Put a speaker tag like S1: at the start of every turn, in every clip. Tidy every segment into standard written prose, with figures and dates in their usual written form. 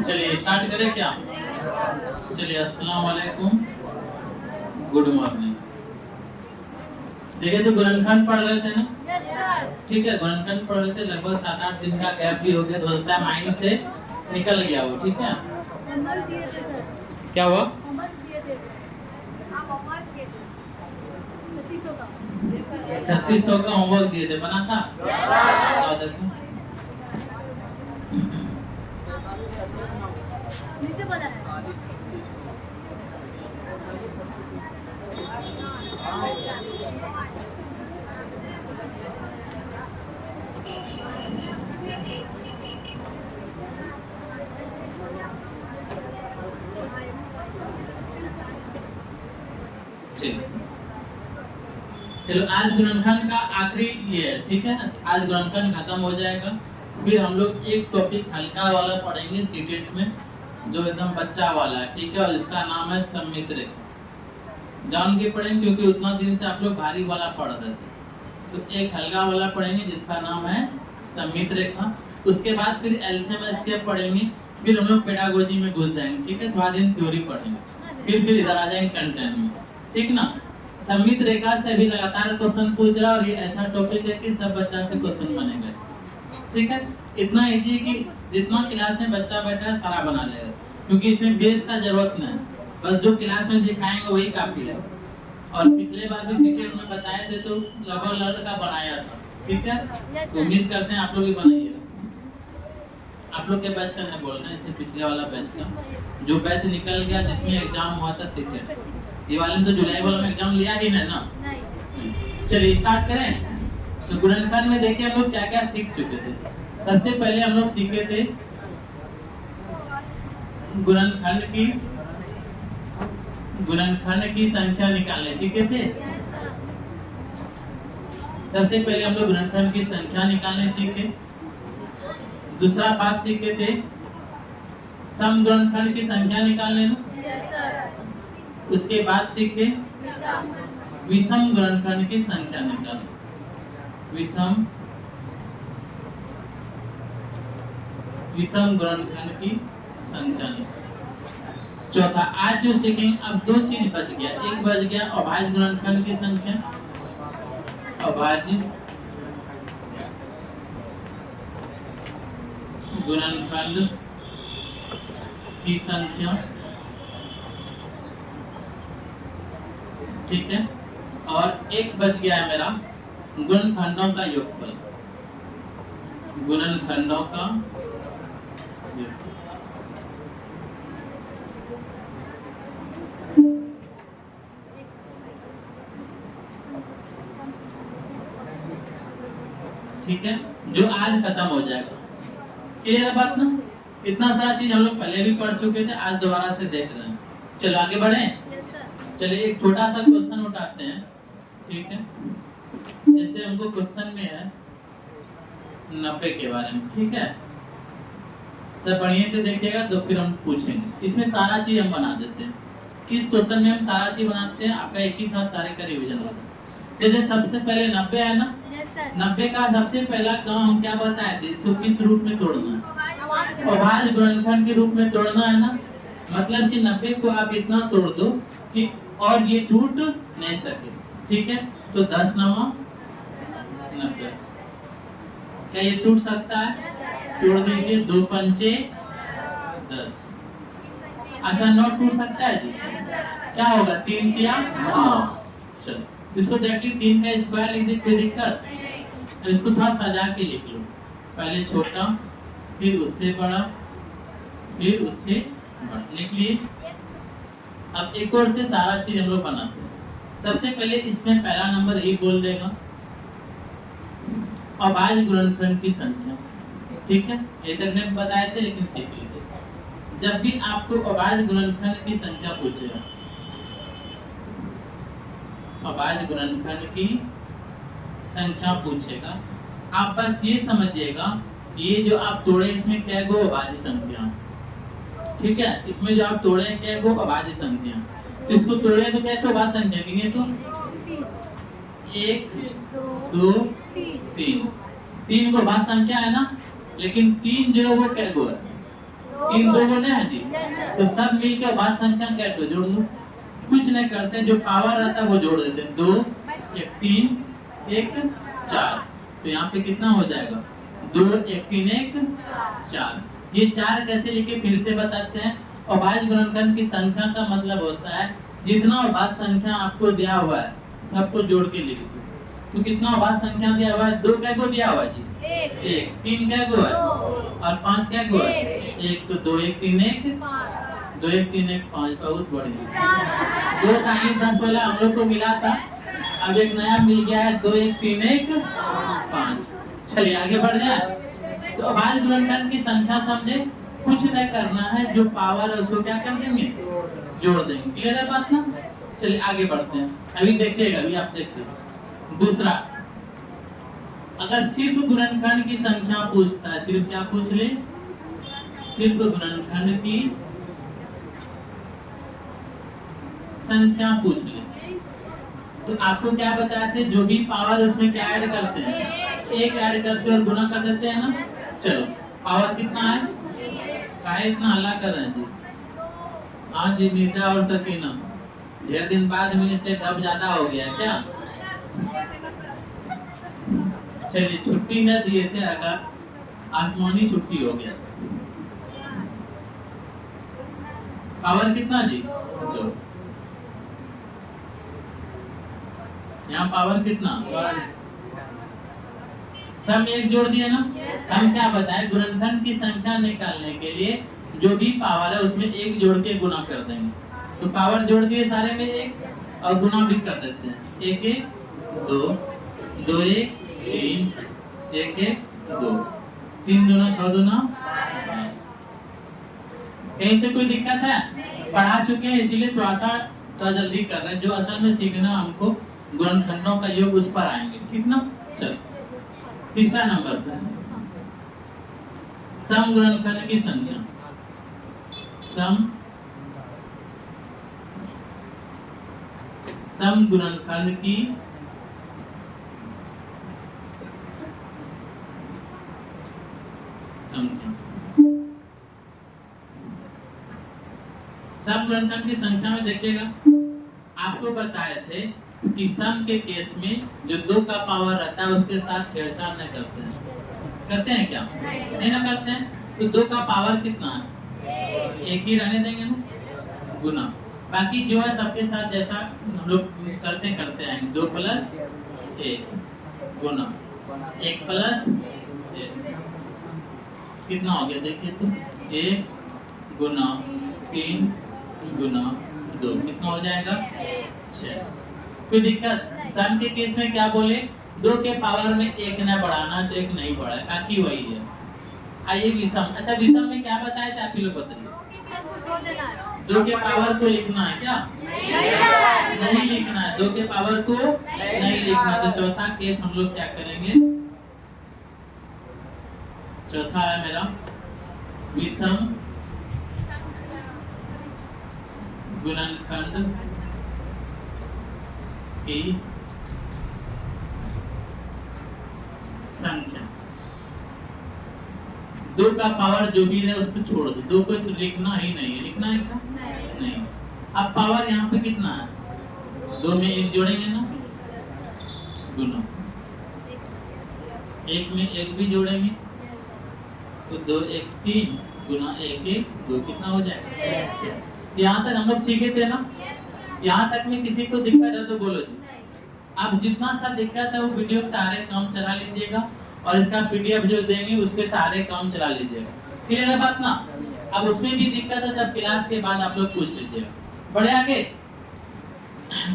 S1: चलिए स्टार्ट करें क्या? चलिए अस्सलाम वालेकुम, गुड मॉर्निंग। देखिए तो गुणनखंड पढ़ रहे थे ना? ठीक है, गुणनखंड पढ़ रहे थे, लगभग 7-8 दिन का गैप भी हो गया, तो होता है माइंड से निकल गया वो। ठीक है, क्या हुआ? 3600 का होमवर्क दिए थे, बना था? देखो चलो, आज गुणनखंड का आखिरी ये है। ठीक है, आज गुणनखंड खत्म हो जाएगा, फिर हम लोग एक टॉपिक हल्का वाला पढ़ेंगे सीटेट में, जो एकदम बच्चा वाला है। ठीक है, और इसका नाम है सम्मित रेखा। जान के पढ़ेंगे क्योंकि उतना दिन से आप लोग भारी वाला पढ़ रहे थे, तो एक हल्का वाला पढ़ेंगे जिसका नाम है सम्मित रेखा। उसके बाद फिर एलसीएम एचसीएफ पढ़ेंगे, फिर हम लोग पेडागोजी में घुस जाएंगे। ठीक है, थोड़ा दिन थ्योरी पढ़ेंगे, फिर इधर आ जाएंगे कंटेंट में। ठीक ना? सम्मित रेखा से भी लगातार क्वेश्चन पूछ रहा, और ये ऐसा टॉपिक है कि सब बच्चा से क्वेश्चन बनेगा इससे। ठीक है, इतना इजी कि जितना क्लास में बच्चा बैठा है सारा बना लेगा, क्योंकि इसमें बेस का जरूरत नहीं, बस जो क्लास में सिखाएंगे वही काफी है। और पिछले बार भी सीटेट में बताए थे तो लगभग लड़का बनाया था। ठीक है, तो उम्मीद करते हैं आप लोग भी बनाइएगा। आप लोग के बैच का नहीं बोल रहे हैं, इससे पिछले वाला बैच का, जो बैच निकल गया जिसमें एग्जाम हुआ था सीटेट, ये वाले ने तो जुलाई वाला में एग्जाम लिया ही नहीं ना। चलिए स्टार्ट करें। तो गुणनखंड में देखिए हम लोग क्या क्या सीख चुके थे। सबसे पहले हम लोग सीखे थे गुणनखंड की संख्या निकालने सीखे थे। सबसे पहले हम लोग गुणनखंड की संख्या निकालने सीखे। दूसरा बात सीखे थे सम गुणनखंड की संख्या निकालने में। उसके बाद सीखे विषम गुणनखंड की संख्या निकालने। विषम गुणनखंड की संख्या निकालने। चौथा, आज जो सीखेंगे, अब दो चीज बच गया। एक बच गया अभाज्य गुणनखंड की संख्या, अभाज्य गुणनखंड की संख्या। ठीक है, और एक बच गया है मेरा गुणनखंडों का योगफल। गुणनखंडों का योगफल। ठीक है, जो आज खत्म हो जाएगा। क्लियर बात ना? इतना सारा चीज हम लोग पहले भी पढ़ चुके थे, आज दोबारा से देख रहे हैं। चलो आगे बढ़े। चलिए एक छोटा सा क्वेश्चन उठाते हैं। ठीक है, जैसे हमको क्वेश्चन में है 90 के बारे में। ठीक है, सब बढ़िया से देखिएगा तो फिर हम पूछेंगे। इसमें सारा चीज हम बना देते हैं। इस क्वेश्चन में हम सारा चीज बनाते हैं, आपका एक ही साथ सारे का रिवीजन होता है। जैसे सबसे पहले 90 है ना, 90 का सबसे पहला काम हम क्या बताए थे, इसको किस रूप में तोड़ना है, अभाज्य गुणनखंड के रूप में तोड़ना है ना। मतलब कि 90 को आप इतना तोड़ दो कि और ये टूट नहीं सके, ठीक है। तो 10 9 90, क्या ये टूट सकता है? तोड़ दीजिए, 2 पंचे 10। अच्छा 9 टूट सकता है जी? क्या होगा, 3 तिया 9। चलो इसको डायरेक्टली 3 का स्क्वायर लिख दे, कोई दिक्कत? तो इसको थोड़ा सजा के लिख लो, पहले छोटा फिर उससे बड़ा फिर उससे बड़ा, लिख लिए। अब एक और से सारा चीज हम लोग बनाते हैं। सबसे पहले इसमें पहला नंबर एक बोल देगा, अभाज्य गुणनखंड की संख्या, ठीक है। ये तक ने बताए थे लेकिन सीख लीजिए। जब भी आपको अभाज्य गुणनखंड की संख्या पूछेगा, अभाज्य गुणनखंड की संख्या पूछेगा, आप बस ये समझिएगा ये जो आप तोड़े इसमें क्या गो अभाज्य संख्या, ठीक है। इसमें जो आप तोड़े क्या गो अभाज्य संख्या, तो इसको तोड़े तो क्या तो अभाज्य संख्या गिने तो 1 2 3, 3 को अभाज्य संख्या है ना, लेकिन 3 जो है वो क्या गो है, 3 2 गो है जी। तो सब मिलकर अभाज्य संख्या क्या तो जोड़ दो, कुछ नहीं करते, जो पावर रहता है वो जोड़ देते हैं, 2 1 3 1 4। तो यहाँ पे कितना हो जाएगा, 2 1 3 1 4। ये 4 कैसे लिखे फिर से बताते हैं। अभाज्य गुणनखंड की संख्या का मतलब होता है जितना अभाज्य संख्या आपको दिया हुआ है सबको जोड़ के लिख दो। तो कितना अभाज्य संख्या दिया हुआ है, 2 क्या को दिया हुआ है जी, 1 3 क्या को है और 5 क्या को है 1। तो 2 1 3 1 2 1 3 1 5, बहुत बढ़िया। 2 का ही 10 वाला हम लोग को मिला था, अब एक नया मिल गया है 2 1 3 1 5। चलिए आगे बढ़ जाए। तो अभाज्य गुणनखंड की संख्या समझे, कुछ नहीं करना है, जो पावर है उसको क्या कर देंगे, जोड़ देंगे। क्लियर है बात ना। चलिए आगे बढ़ते हैं। अभी देखिएगा, अभी आप देखिए दूसरा, अगर सिर्फ गुणनखंड की संख्या पूछता है, सिर्फ क्या पूछ ले, सिर्फ गुणनखंड की संख्या पूछ ले, तो आपको क्या बताते हैं, जो भी पावर उसमें क्या ऐड करते हैं, 1 ऐड करते हैं और गुना कर देते हैं ना। चलो पावर कितना है, काहे इतना हल्ला कर रहे हैं जी? हाँ जी, नीता और सकीना ढेर दिन बाद मिले से अब ज्यादा हो गया क्या? चलिए छुट्टी न दिए थे, अगर आसमानी छुट्टी हो गया। पावर कितना जी, जो यहाँ पावर कितना, सब एक जोड़ दिए ना। हम क्या बताए, गुणनखंड की संख्या निकालने के लिए जो भी पावर है उसमें 1 जोड़ के गुना कर देंगे। तो पावर जोड़ दिए सारे में 1 और गुना भी कर देते हैं, 1 1 2 2 1 3 1 1 2 3 दूना 6 दूना। कहीं से कोई दिक्कत है? पढ़ा चुके हैं इसीलिए थोड़ा जल्दी कर रहे हैं। जो असल में सीखना हमको गुणनखंडों का योग उस पर आएंगे, ठीक ना। चलो तीसरा नंबर पर सम गुणनखंड की संख्या, सम गुणनखंड की संख्या। सम गुणनखंड की संख्या में देखिएगा, आपको बताए थे कि सम के केस में जो 2 का पावर रहता है उसके साथ छेड़छाड़ नहीं करते हैं। करते हैं क्या? नहीं ना करते हैं। तो 2 का पावर कितना है, 1 ही रहने देंगे ना, गुना। बाकी जो है सबके साथ जैसा हम लोग करते आएंगे, 2 + 1 गुना 1 + 1 कितना हो गया देखिए, तो 1 गुना 3 गुना 2 कितना हो जाएगा 6। कोई दिक्कत? सम के केस में क्या बोले, 2 के पावर में 1 न बढ़ाना तो 1 नहीं बढ़ा, बाकी वही है। आइए विषम। अच्छा विषम में क्या बताया था आप लोग बताइए, 2 के पावर को लिखना है क्या? नहीं लिखना है, 2 के पावर को नहीं लिखना। तो चौथा केस हम लोग क्या करेंगे, चौथा है मेरा विषम गुणनखंड की दो का पावर जो भी है उसको छोड़ दो, दो को तो लिखना ही नहीं है, लिखना है क्या? नहीं। अब पावर यहाँ पे कितना है? दो में एक जोड़ेंगे ना, गुना, एक में एक भी जोड़ेंगे तो दो एक तीन, गुना एक एक दो, कितना हो जाएगा? 6। यहाँ तक हम लोग सीखे थे ना? यहाँ तक में किसी को दिक्कत है तो बोलो जी। आप जितना सा दिक्कत है वो वीडियो सारे काम चला लीजिएगा और इसका पीडीएफ जो देंगे उसके सारे काम चला लीजिएगा। क्लियर है बात ना? अब उसमें भी दिक्कत है तब क्लास के बाद आप लोग पूछ लीजिएगा। बढ़े आगे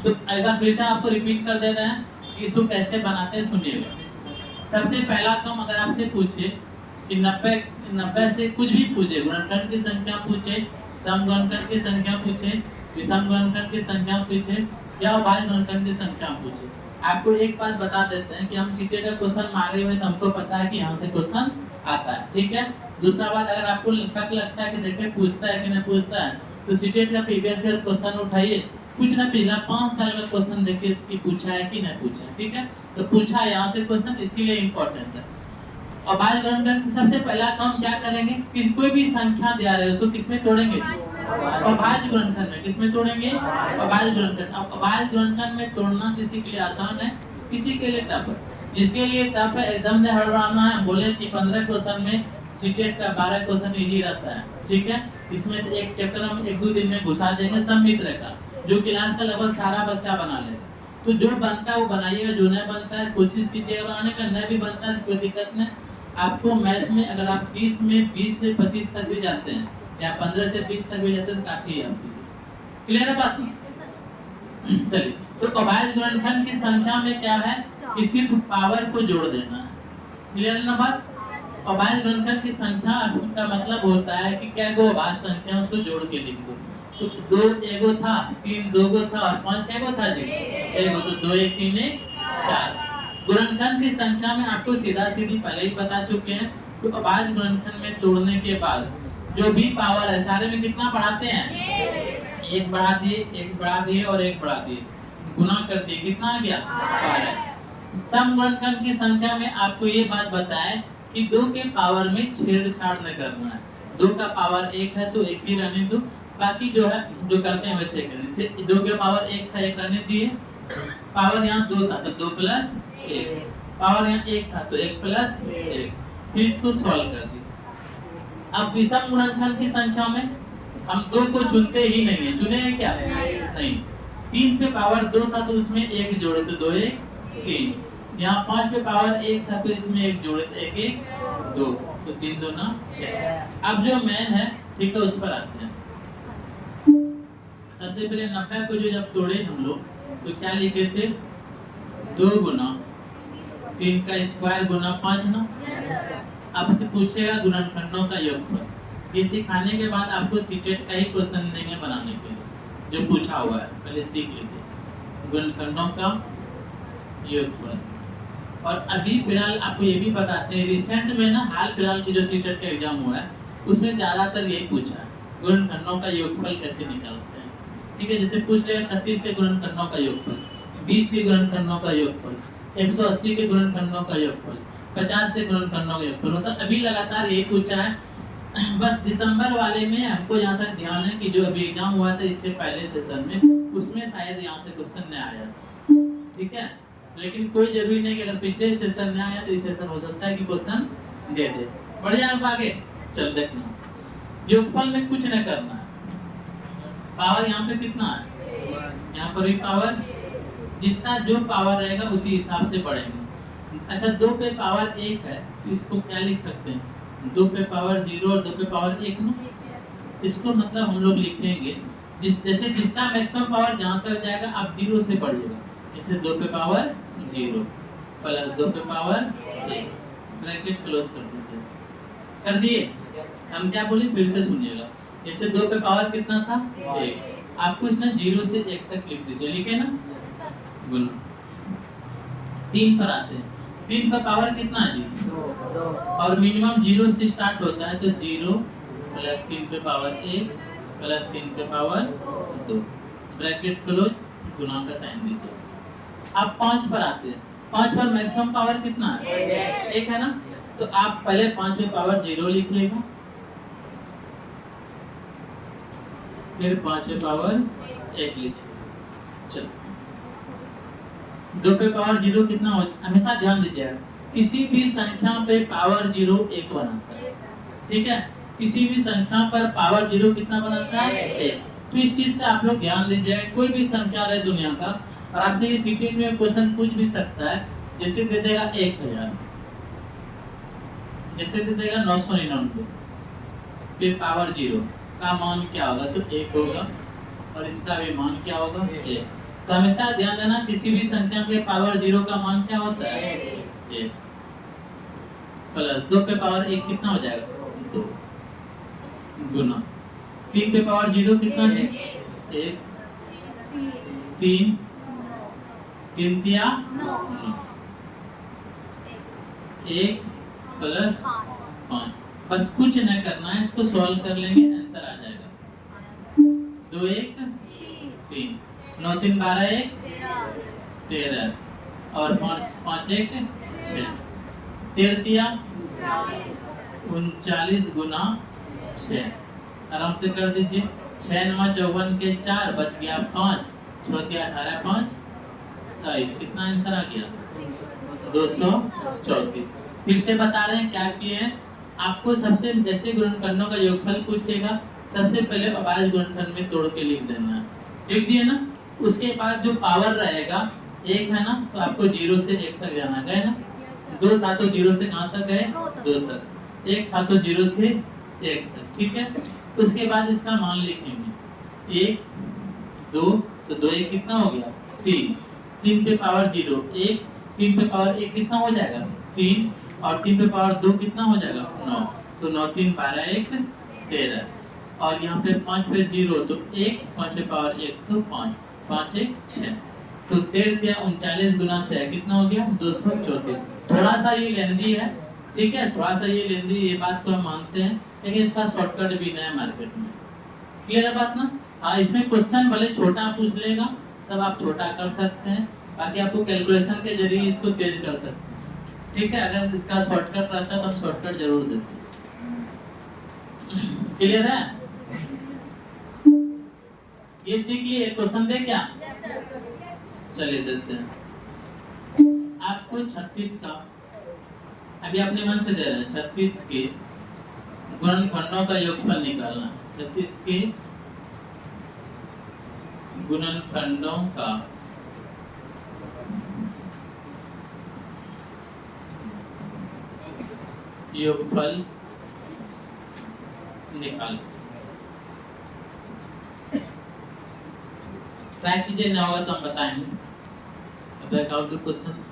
S1: तो एक बार फिर से आपको रिपीट कर दे रहे हैं कि इसको कैसे बनाते हैं, सुनिएगा। सबसे पहला काम अगर आपसे पूछे कि 90 से कुछ भी पूछे, गुणनखंड की संख्या पूछे, समगुणनखंड की संख्या पूछे, विषम गुणनखंड की संख्या पूछे या भाज्य गुणनखंड की संख्या पूछे, आपको एक बात बता देते हैं कि हम सीटेट का क्वेश्चन मारे हुए तो हमको पता है कि यहाँ से क्वेश्चन आता है, ठीक है। दूसरा बात, अगर आपको शक लगता है कि देखिए पूछता है कि नहीं पूछता है तो सीटेट का प्रीवियस ईयर क्वेश्चन उठाइए, कुछ ना पिछला 5 साल का क्वेश्चन देखिए कि पूछा है कि नहीं पूछा है, ठीक है। तो पूछा है यहाँ से क्वेश्चन, इसीलिए इम्पोर्टेंट है। और भाज्य गुणनखंड सबसे पहला काम क्या करेंगे कि कोई भी संख्या दिया रहे उसको किसमें तोड़ेंगे? और भाज्य गुणनखंड में। किसमें तोड़ेंगे? और भाज्य गुणनखंड। अब भाज्य गुणनखंड में तोड़ना किसी के लिए आसान है, किसी के लिए टफ है। जिसके लिए टफ है एकदम ने हड़बड़ाना है, बोले कि 15 क्वेश्चन में सीटेट का 12 क्वेश्चन इजी रहता है, ठीक है। इसमें से एक चैप्टर हम 1-2 दिन में घुसा देंगे सम्मिश्र का, जो क्लास का लगभग सारा बच्चा बना लेगा। तो जो बनता है वो बनाइएगा, जो नहीं बनता है कोशिश कीजिएगा बनाने का, नहीं भी बनता है कोई दिक्कत नहीं। आपको मैथ में अगर आप 30 में 20 से 25 तक भी जाते हैं या 15 से 20 तक भी जाते हैं तो काफी है आपके लिए। क्लियर है बात? चलिए, तो अभाज्य गुणनखंड की संख्या में क्या है कि सिर्फ पावर को जोड़ देना है। क्लियर है ना बात? अभाज्य गुणनखंड की संख्या का मतलब होता है कि क्या गो अभाज्य संख्या उसको जोड़ के लिख दो। तो 2 एगो था, 3 दोगो था और 5 एगो था जी, एगो। तो 2 1 3 1 4। गुणनखंड की संख्या में आपको सीधा सीधी पहले ही बता चुके हैं। तो अभाज्य गुणनखंड में तोड़ने के बाद जो भी पावर है सारे में कितना बढ़ाते हैं? 1 बढ़ा दिए, 1 बढ़ा दिए और 1 बढ़ा दिए, गुना कर दिए, कितना आ गया? 12। समगुणनखंड की संख्या में आपको ये बात बताए कि 2 के पावर में छेड़छाड़ न करना है। 2 का पावर 1 है तो 1 ही रहने दो, बाकी जो है जो करते हैं वैसे करें। जैसे 2 के पावर 1 था, 1 रहने दिए। पावर यहाँ 2 था तो 2 + 1, पावर यहाँ 1 था तो 1 + 1, फिर इसको सॉल्व कर दिए। अब विषम गुणनखंड की संख्या में हम 2 को चुनते ही नहीं है, चुने हैं क्या? नहीं। 3 पे पावर 2 था तो उसमें 1 जोड़े तो 2 1 3। यहाँ 5 पे पावर 1 था तो इसमें 1 जोड़े तो 1 1 2, तो 3 2 9 6। अब जो मेन है, ठीक है, उस पर आते हैं। सबसे पहले 90 को जो जब तोड़े हम लोग तो क्या लिखे थे? 2 गुना 3 का स्क्वायर गुना 5 ना। आपसे पूछेगा गुणनखंडों का योगफल। ये सिखाने के बाद आपको सीटेट का ही क्वेश्चन देंगे बनाने के लिए, जो पूछा हुआ है, पहले सीख लीजिए गुणनखंडों का योगफल। और अभी फिलहाल आपको ये भी बताते हैं, रिसेंट में ना हाल फिलहाल की जो सीटेट का एग्जाम हुआ है उसमें ज्यादातर यही पूछा है, गुणनखंडों का योगफल कैसे निकालते हैं, ठीक है। जैसे पूछ रहे 36 के गुणनखंडों का योगफल, 20 के गुणनखंडों का योगफल, 180 के गुणनखंडों का योगफल, 50 से गुणनखंडों का योगफल होता है। अभी लगातार यही पूछा है। बस दिसंबर वाले में हमको जहाँ तक ध्यान है कि जो अभी एग्जाम हुआ था इससे पहले सेशन में, उसमें शायद यहाँ से क्वेश्चन नहीं आया, ठीक है। लेकिन कोई जरूरी नहीं कि अगर पिछले सेशन में आया तो इस सेशन हो सकता है कि क्वेश्चन दे दे। बढ़ जाए आगे चल देखना। योगफल में कुछ न करना है। पावर यहाँ पे कितना है? यहाँ पर भी पावर, जिसका जो पावर रहेगा उसी हिसाब से बढ़ेंगे। अच्छा, 2 पे पावर 1 है तो इसको क्या लिख सकते हैं? 2 पे पावर 0 और 2 पे पावर 1 ना। इसको मतलब हम लोग लिखेंगे जैसे जिसका मैक्सिमम पावर जहाँ तक जाएगा आप 0 से बढ़िएगा। जैसे 2 पे पावर 0 प्लस 2 पे पावर 1, ब्रैकेट क्लोज कर दीजिए। कर दिए? हम क्या बोले फिर से सुनिएगा। जैसे 2 पे पावर कितना था? 1। आपको इसमें 0 से 1 तक लिख दीजिए, लिखे ना, गुना। 3 पर आते हैं। 3 का पावर कितना है जी? 2। और मिनिमम 0 से स्टार्ट होता है तो 0 प्लस 3 पे पावर 1 प्लस 3 पे पावर 2, ब्रैकेट क्लोज, गुना का साइन दीजिए। अब 5 पर आते हैं। 5 पर मैक्सिमम पावर कितना है? 1 है ना। तो आप पहले 5 पे पावर 0 लिख लेगा, फिर 5 पे पावर 1 लिख। चलो 2 पे पावर 0 कितना हो, हमेशा ध्यान दीजिएगा किसी भी संख्या पे पावर 0 1 बनाता है, ठीक है। किसी भी संख्या पर पावर 0 कितना बनाता है, 1। तो इस चीज का आप लोग ध्यान दीजिएगा, कोई भी संख्या रहे दुनिया का, और आपसे ये सीटेट में क्वेश्चन पूछ भी सकता है, जैसे दे देगा 1000, जैसे दे देगा 999 पे पावर 0 का मान क्या होगा, तो 1 होगा, और इसका भी मान क्या होगा, 1। तो हमेशा ध्यान देना किसी भी संख्या के पावर 0 का मान क्या होता है, 1 प्लस 2 पे पावर 1 कितना हो जाएगा, 2 गुना 3 पे पावर 0 कितना है, 1, 3 3 तिया 9, 1 प्लस 5। बस कुछ नहीं करना है, इसको सॉल्व कर लेंगे, आंसर आ जाएगा। 2 1 3, 9 3 12 1 13, और 5 5 1 6, 13 तिया 39 गुना 6। आराम से कर दीजिए, 6 9 54 के 4 बच गया 5, 6 तिया 18 5 23, कितना आंसर आ गया, 234। फिर से बता रहे हैं क्या किए हैं, आपको सबसे जैसे गुणनखंडों का योगफल पूछेगा, सबसे पहले अभाज्य गुणनखंड में तोड़ के लिख देना है, लिख दिए ना। उसके बाद जो पावर रहेगा 1 है ना, तो आपको 0 से 1 तक जाना गए ना, 2 था तो 0 से कहाँ तक गए, 2 तक, 1 था तो 0 से 1 तक, ठीक है। उसके बाद इसका मान लिखेंगे 1 2, तो 2 1 कितना हो गया, 3, 3 पे पावर 0 1, 3 पे पावर 1 कितना हो जाएगा, 3, और 3 पे पावर 2 कितना हो जाएगा, 9, तो 9 3 12 1 13, और यहाँ पे 5 पे 0 तो 1, 5 पे पावर 1 तो 5, 5 1 6, तो 13 39 गुना 6 कितना हो गया, 234। थोड़ा सा ये लेंदी है, ठीक है, थोड़ा सा ये लेंदी, ये बात को हम मानते हैं, लेकिन इसका शॉर्टकट भी नया मार्केट में। क्लियर है बात ना। हाँ, इसमें क्वेश्चन भले छोटा पूछ लेगा तब आप छोटा कर सकते हैं, बाकी आपको कैलकुलेशन के जरिए इसको तेज कर सकते हैं, ठीक है। अगर इसका शॉर्टकट रहता तो हम शॉर्टकट जरूर देते। क्लियर है, ये सीख लिए, क्वेश्चन दे क्या, चलिए देते हैं आपको। 36 का अभी अपने मन से दे रहे हैं, 36 के गुणनखंडों का योगफल निकालना, 36 के गुणनखंडों का योगफल निकाल। ट्राई कीजिए, ना होगा तो हम बताएंगे। Back out the question.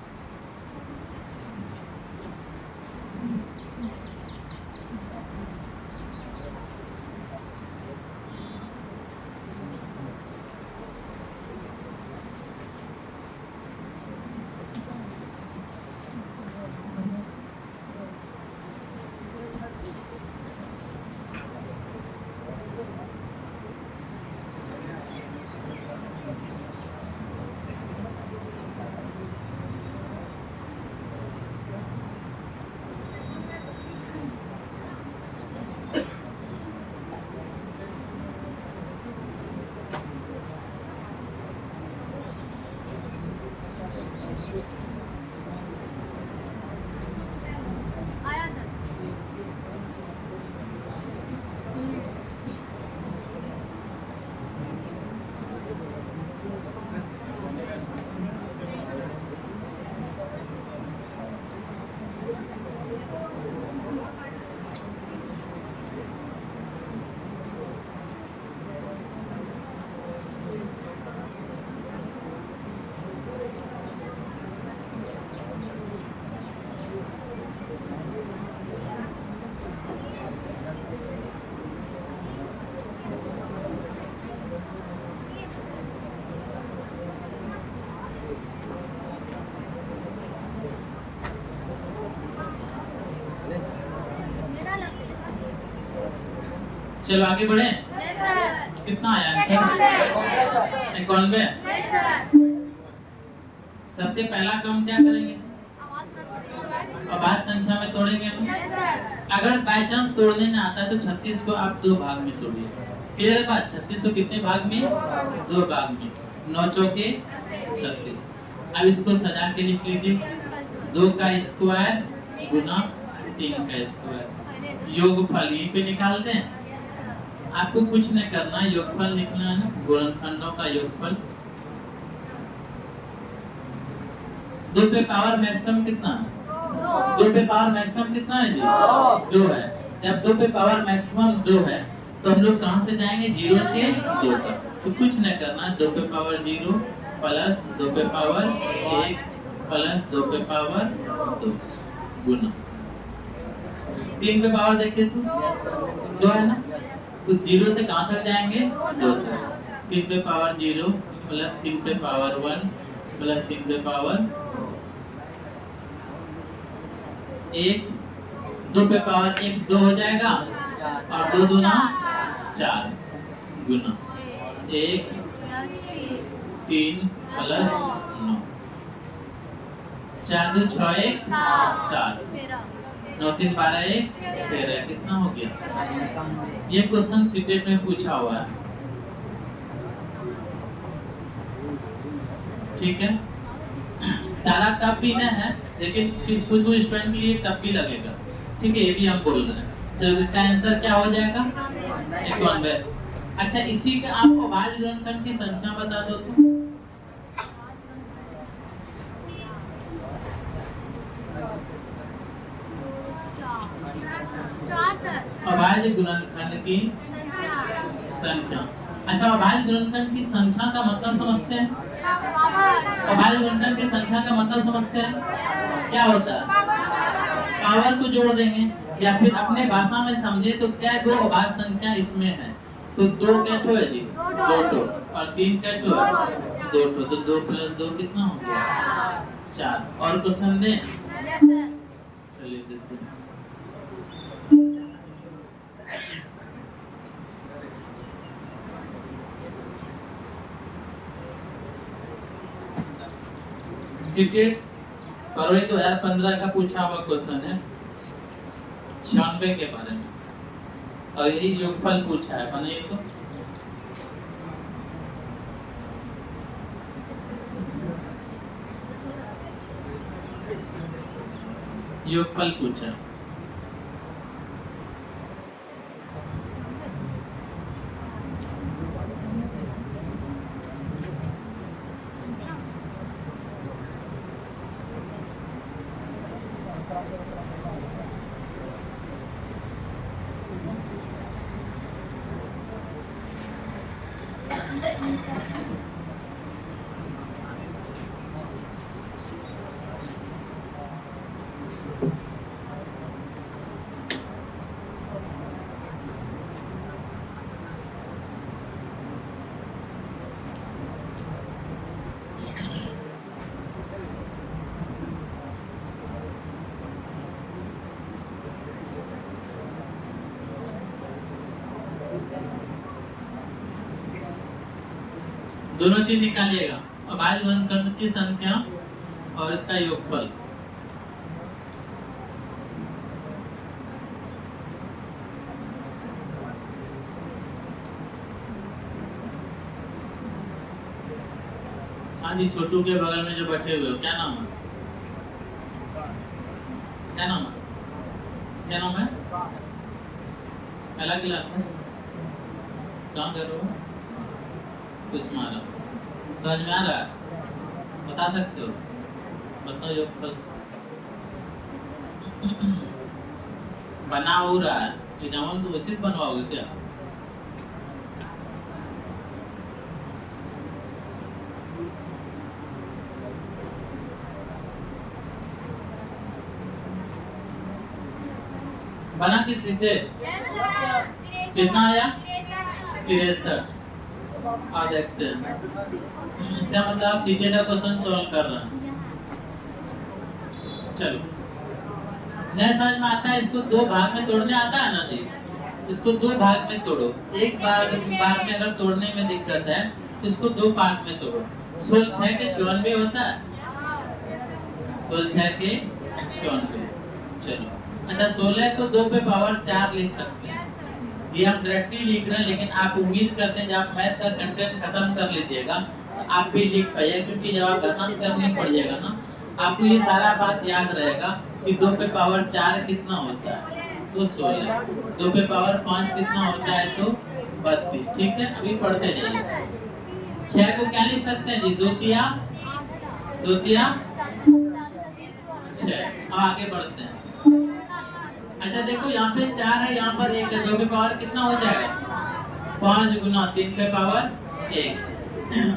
S1: चलो आगे बढ़े। कितना आया आंसर? 91। सबसे पहला काम क्या करेंगे? और भाज्य संख्या में तोड़ेंगे हम। अगर बाय चांस तोड़ने ना आता है तो 36 को आप दो भाग में तोड़िए। क्लियर है बात? 36 को कितने भाग में? दो भाग में। 9 चौके 36। अब इसको सजा के लिख लीजिए, 2 का स्क्वायर गुना 3 का स्क्वायर। योगफल यहीं पे निकाल दें। आपको कुछ नहीं करना, योगफल लिखना है, गुणनखंडों का योगफल। 2 पे पावर मैक्सिमम कितना है? 2 पे पावर मैक्सिमम कितना है जी? 2 है। जब 2 पे पावर मैक्सिमम 2 है तो हम लोग कहाँ से जाएंगे? 0 से 2 तक। तो कुछ नहीं करना है, 2 पे पावर 0 प्लस 2 पे पावर 1 प्लस 2 पे पावर 2 गुना 3 पे पावर देखिए तो 2 है ना, तो 0 से कहाँ तक जाएंगे? 2 तक। 3 पे पावर 0 प्लस 3 पे पावर 1 प्लस 3 पे पावर 1, 2 पे पावर 1 2 हो जाएगा और 2 दूना 4 गुना 1 3 प्लस 9, 4 2 6 1 7, 9 3 12 1 13। कितना हो गया? ये क्वेश्चन सीटेट में पूछा हुआ है। ठीक है, तारा टफ भी नहीं है, लेकिन कुछ कुछ स्टूडेंट के लिए टफ भी लगेगा। ठीक है, ये भी हम बोल रहे हैं। चलो इसका आंसर क्या हो जाएगा? 51। अच्छा, इसी का आपको भाज्य गुणनखंड की संख्या बता दो तो। अभाज्य गुणनखंड की संख्या। अच्छा, अभाज्य गुणनखंड की संख्या का मतलब समझते हैं? अभाज्य गुणनखंड की संख्या का मतलब समझते हैं? क्या होता है? पावर को जोड़ देंगे, या फिर अपने भाषा में समझे तो क्या दो अभाज्य संख्या इसमें है, तो 2 कैटो है जी, 2 टो, और 3 कैटो है, 2 टो, तो 2 प्लस 2 कितना हो गया? 4। और क्वेश्चन दें? चलिए देखते हैं। सीटेट फरवरी 2015 का पूछा हुआ क्वेश्चन है 96 के बारे में, और यही योगफल पूछा है। बनाइए तो योगफल पूछा। दोनों चीज निकालिएगा, अभाज्य गुणनखंड की संख्या और इसका योगफल। हाँ जी, छोटू के बगल में जो बैठे हुए हो, क्या नाम है? क्या नाम है? क्या नाम है? पहला क्लास में कहाँ कर रहे हो? कुछ मारा समझ में आ रहा है? बता सकते हो? बताओ योगफल। बना हो रहा है एग्जाम तो वैसे बनवाओगे क्या? बना किसी से? कितना आया? 63। आ देखते हैं, इसका मतलब आप सीटेट का क्वेश्चन सॉल्व कर रहे हैं। चलो, नहीं समझ में आता है इसको 2 भाग में तोड़ने आता है ना जी? इसको 2 भाग में तोड़ो। एक भाग में अगर तोड़ने में दिक्कत है तो इसको 2 पार्ट में तोड़ो। 16 के 94 होता है, 16 के 190। चलो अच्छा 16 को 2 पे पावर 4 लिख सकते हैं, ये हम डायरेक्टली लिख रहे हैं, लेकिन आप उम्मीद करते हैं जब आप मैथ का कंटेंट खत्म कर लीजिएगा तो आप भी लिख पाइए, क्योंकि जब आप खत्म करने पड़ जाएगा ना आपको ये सारा बात याद रहेगा कि 2 पे पावर 4 कितना होता है तो 16, 2 पे पावर 5 कितना होता है तो 32। ठीक है, अभी पढ़ते जाइए। 6 को क्या लिख सकते हैं जी, 2 तिया 6। अब आगे बढ़ते हैं। अच्छा देखो यहाँ पे 4 है, यहाँ पर 1 है, 2 पे पावर कितना हो जाएगा 5 गुना 3 पे पावर 1।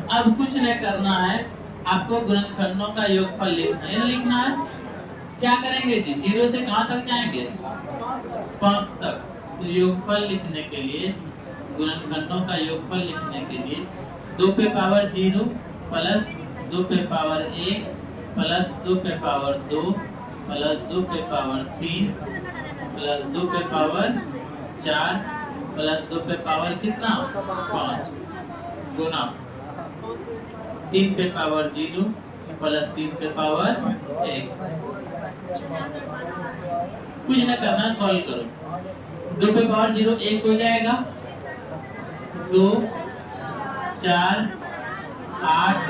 S1: अब कुछ नहीं करना है, आपको गुणनखंडों का योगफल लिखना है। लिखना है क्या करेंगे जी, 0 से कहाँ तक जाएंगे 5 तक। तो योगफल लिखने के लिए, गुणनखंडों का योगफल लिखने के लिए 2 पे पावर 0 प्लस 2 पे पावर 1 प्लस 2 पे पावर 2 प्लस 2 पे पावर 3 प्लस 2 पे पावर 4 प्लस 2 पे पावर कितना 5 गुना 3 पे पावर 0 प्लस 3 पे पावर 1। कुछ न करना, सॉल्व करो। 2 पे पावर 0 1 हो जाएगा, 2 4 8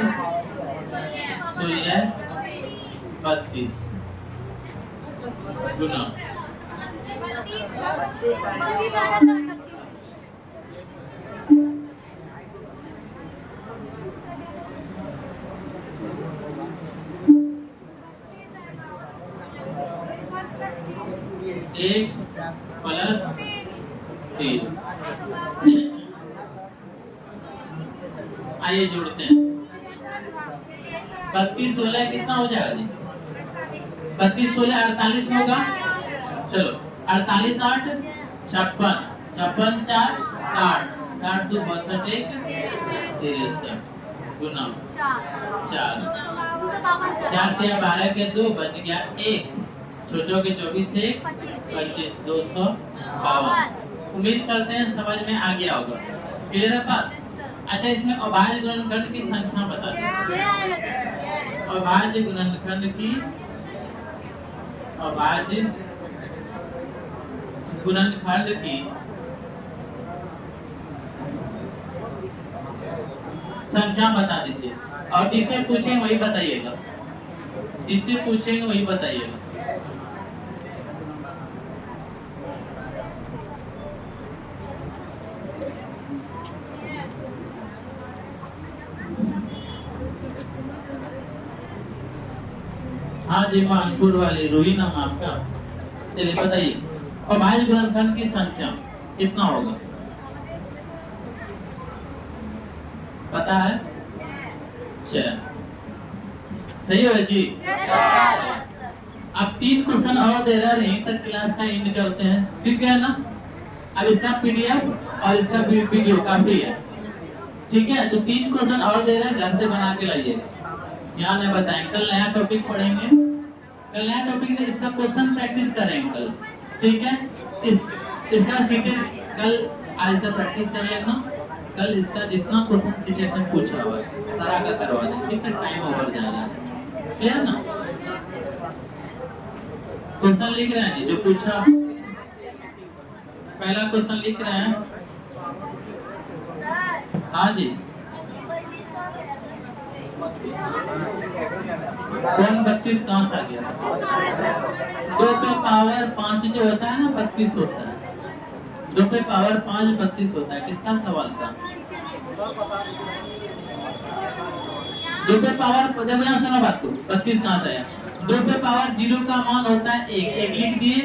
S1: 16 32 गुना 1 प्लस 3। आइए जोड़ते हैं। 32 16 कितना हो जाएगा जी, 32 16 48 होगा। चलो 48 8 56, 56 4 60, 60 2 62 1 63 गुना 4 4 से 12 के 2 बच गया 1, छोटों के 24 से 25 252। उम्मीद करते हैं समझ में आ गया होगा। क्लियर है बात। अच्छा इसमें अभाज्य गुणनखंड की संख्या बता दें। अभाज्य गुणनखंड की, अभाज्य गुणनखंड की संख्या बता दीजिए, और जिसे पूछेंगे वही बताइएगा, जिसे पूछेंगे वही बताइएगा। हाँ जी मानपुर वाली रूही नाम आपका, चलिए बताइए अभाज्य गुणनखंड की संख्या कितना होगा, पता है 6। सही है जी। अब 3 क्वेश्चन और दे रहा है, यहीं तक क्लास का एंड करते हैं, सीख गए ना। अब इसका पीडीएफ और इसका वीडियो काफी है, ठीक है। तो 3 क्वेश्चन और दे रहे हैं, घर से बना के लाइएगा, यहाँ नहीं बताएं। कल नया टॉपिक पढ़ेंगे, कल नया टॉपिक में इसका क्वेश्चन प्रैक्टिस करेंगे कल, ठीक है। इसका सीटेड कल आज से प्रैक्टिस कर लेना, कल इसका जितना क्वेश्चन सीटेड में पूछा हुआ है सारा का करवा दें, ठीक है। टाइम ओवर जा रहा है, क्लियर ना। क्वेश्चन लिख रहे हैं जी जो पूछा, पहला क्वेश्चन लिख रहे हैं। हाँ जी कौन 32 कहाँ से आ गया, 2 पे पावर 5 जो होता है ना 32 होता है, 2 पे पावर 5 32 होता है। किसका सवाल था, 2 पे पावर, जब यहाँ सुनो बात को, 32 कहाँ से आया। 2 पे पावर 0 का मान होता है 1, 1 लिख दिए।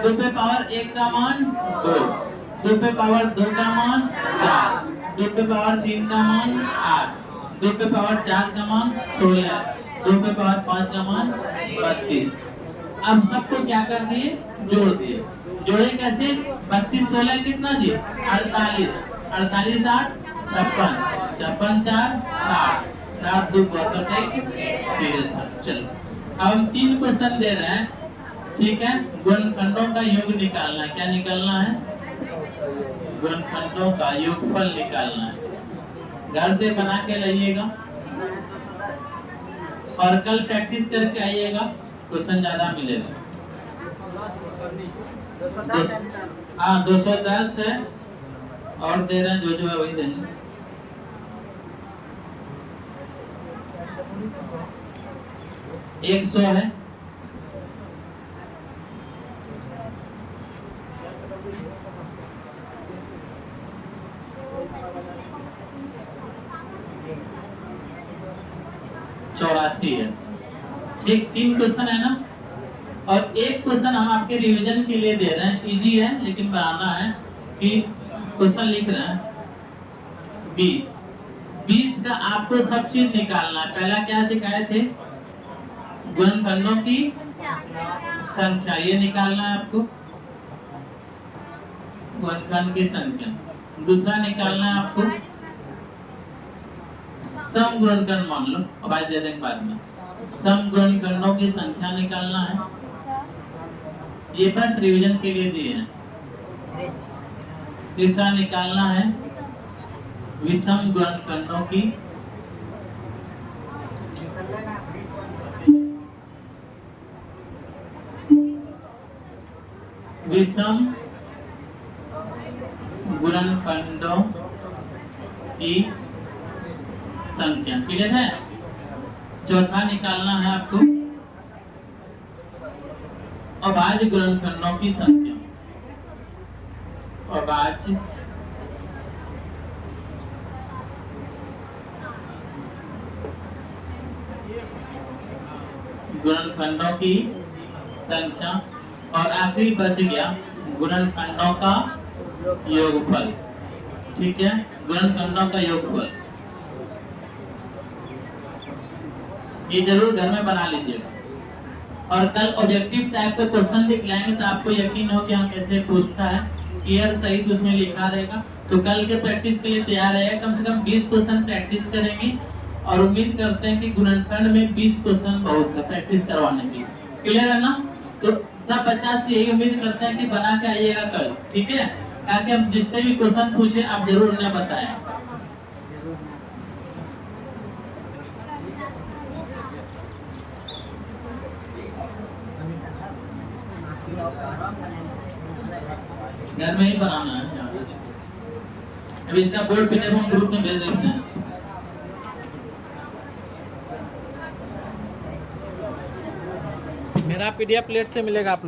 S1: 2 पे पावर 1 का मान 2, 2 पे पावर 2 का मान 4, 2 पे पावर 3 का मान 8, 2 पे पावर 4 का मान 16, 2 पे पावर 5 का मान 32। अब सबको क्या कर दिए, जोड़ दिए। जोड़े कैसे, 32 16 कितना जी 48, 48 8 56, 56 4 60, 60 2 62 63। चलो अब हम 3 क्वेश्चन दे रहे हैं, ठीक है। गुणनखंडों का योग निकालना है, क्या निकालना है, गुणनखंडों का योगफल निकालना है। घर से बना के लाइएगा और कल प्रैक्टिस करके आइएगा, क्वेश्चन ज्यादा मिलेगा।
S2: 210 है सर।
S1: हाँ 210 है, और दे रहे हैं जो है वही देंगे। एक 100 है, चौरासी है। ठीक, 3 क्वेश्चन है ना, और एक क्वेश्चन हम आपके रिवीजन के लिए दे रहे हैं, इजी है लेकिन बनाना है कि क्वेश्चन लिख रहे हैं 20 का आपको सब चीज निकालना है। पहला क्या सिखाए थे, गुणनखंडों की संख्या, ये निकालना है आपको, गुणनखंड की संख्या। दूसरा निकालना है आपको सम गुणनखंड, मान लो अब आज दे देंगे बाद में, सम गुणनखंडों की संख्या निकालना है। ये बस रिवीजन के लिए दिए हैं। तीसरा निकालना है विषम गुणनखंडों की विषम गुणनखंडों की संख्या। क्लियर है। चौथा निकालना है आपको अभाज्य गुणनखंडों की संख्या। अभाज्य गुणनखंडों की संख्या, और आखिरी बच गया गुणनखंडों का योगफल। ठीक है, गुणनखंडों का योगफल ये जरूर घर में बना लीजिएगा, और कल ऑब्जेक्टिव टाइप का क्वेश्चन लिख लाएंगे तो आपको यकीन हो कि हम कैसे पूछता है, क्लियर सही उसमें लिखा रहेगा। तो कल के प्रैक्टिस के लिए तैयार रहेगा। कम से कम 20 क्वेश्चन प्रैक्टिस करेंगे, और उम्मीद करते हैं कि गुणनखंड में 20 क्वेश्चन बहुत है प्रैक्टिस करवाने की। क्लियर है ना। तो सब बच्चा से यही उम्मीद करते हैं कि बना के आइएगा कल, ठीक है, ताकि हम जिससे भी क्वेश्चन पूछे आप जरूर उन्हें बताएं। घर में ही बनाना है। अभी इसका बोर्ड पीडीएफ हम ग्रुप में भेज देते हैं।
S3: मेरा पीडीएफ प्लेट से मिलेगा आप लोग।